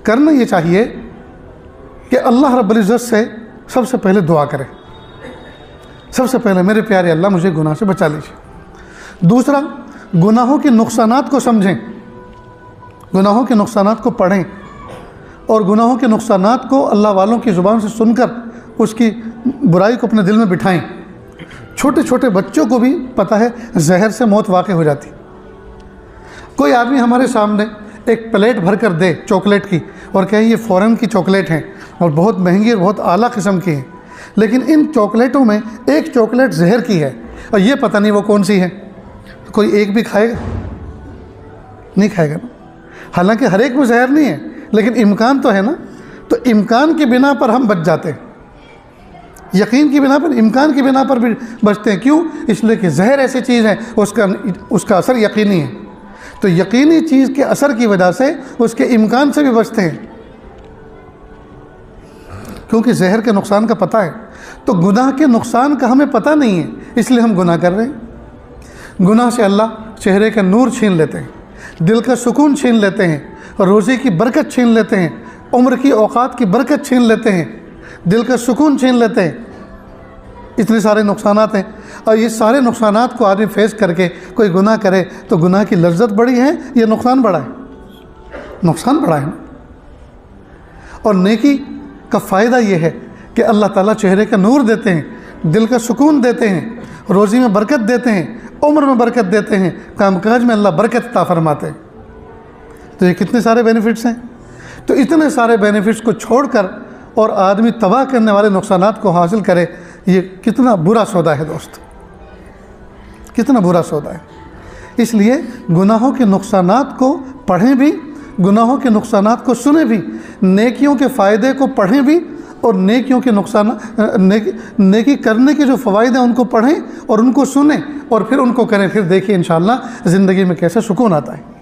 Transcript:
करना ये चाहिए कि अल्लाह रब्बुल इज़्ज़त से सबसे पहले दुआ करें। सबसे पहले मेरे प्यारे अल्लाह मुझे गुनाह से बचा लीजिए। दूसरा, गुनाहों के नुकसानात को समझें, गुनाहों के नुकसानात को पढ़ें और गुनाहों के नुकसानात को अल्लाह वालों की ज़ुबान से सुनकर उसकी बुराई को अपने दिल में बिठाएं। छोटे छोटे बच्चों को भी पता है जहर से मौत वाक़ई हो जाती। कोई आदमी हमारे सामने एक प्लेट भर कर दे चॉकलेट की और कहे ये फ़ॉरेन की चॉकलेट हैं और बहुत महंगी और बहुत आला किस्म की हैं, लेकिन इन चॉकलेटों में एक चॉकलेट जहर की है और ये पता नहीं वो कौन सी है, तो कोई एक भी खाएगा? नहीं खाएगा ना। हालांकि हर एक में जहर नहीं है, लेकिन इम्कान तो है ना। तो इम्कान की बिना पर हम बच जाते हैं, यकीन की बिना पर, इम्कान की बिना पर भी बचते हैं। क्यों? इसलिए कि जहर ऐसी चीज़ है उसका असर यकीनी है, तो यकीनी चीज़ के असर की वजह से उसके इम्कान से भी बचते हैं, क्योंकि जहर के नुकसान का पता है। तो गुनाह के नुकसान का हमें पता नहीं है, इसलिए हम गुनाह कर रहे हैं। गुनाह से अल्लाह चेहरे का नूर छीन लेते हैं, दिल का सुकून छीन लेते हैं, रोज़ी की बरकत छीन लेते हैं, उम्र की औकात की बरकत छीन लेते हैं, दिल का सुकून छीन लेते हैं। इतने सारे नुकसानात हैं और ये सारे नुकसानात को आदमी फेस करके कोई गुनाह करे तो गुनाह की लज्जत बड़ी है या नुकसान बड़ा है? नुकसान बड़ा है ना। और नेकी का फ़ायदा ये है कि अल्लाह ताला चेहरे का नूर देते हैं, दिल का सुकून देते हैं, रोज़ी में बरकत देते हैं, उम्र में बरकत देते हैं, कामकाज में अल्लाह बरकत अता फरमाते हैं। तो ये कितने सारे बेनिफिट्स हैं। तो इतने सारे बेनिफिट्स को छोड़कर और आदमी तबाह करने वाले नुकसानात को हासिल करे, ये कितना बुरा सौदा है दोस्त, कितना बुरा सौदा है। इसलिए गुनाहों के नुकसानात को पढ़ें भी, गुनाहों के नुकसानात को सुने भी, नेकियों के फ़ायदे को पढ़ें भी और नेकियों के नुकसान नेकी करने के जो फ़वाइद हैं उनको पढ़ें और उनको सुने और फिर उनको करें। फिर देखिए इंशाअल्लाह ज़िंदगी में कैसे सुकून आता है।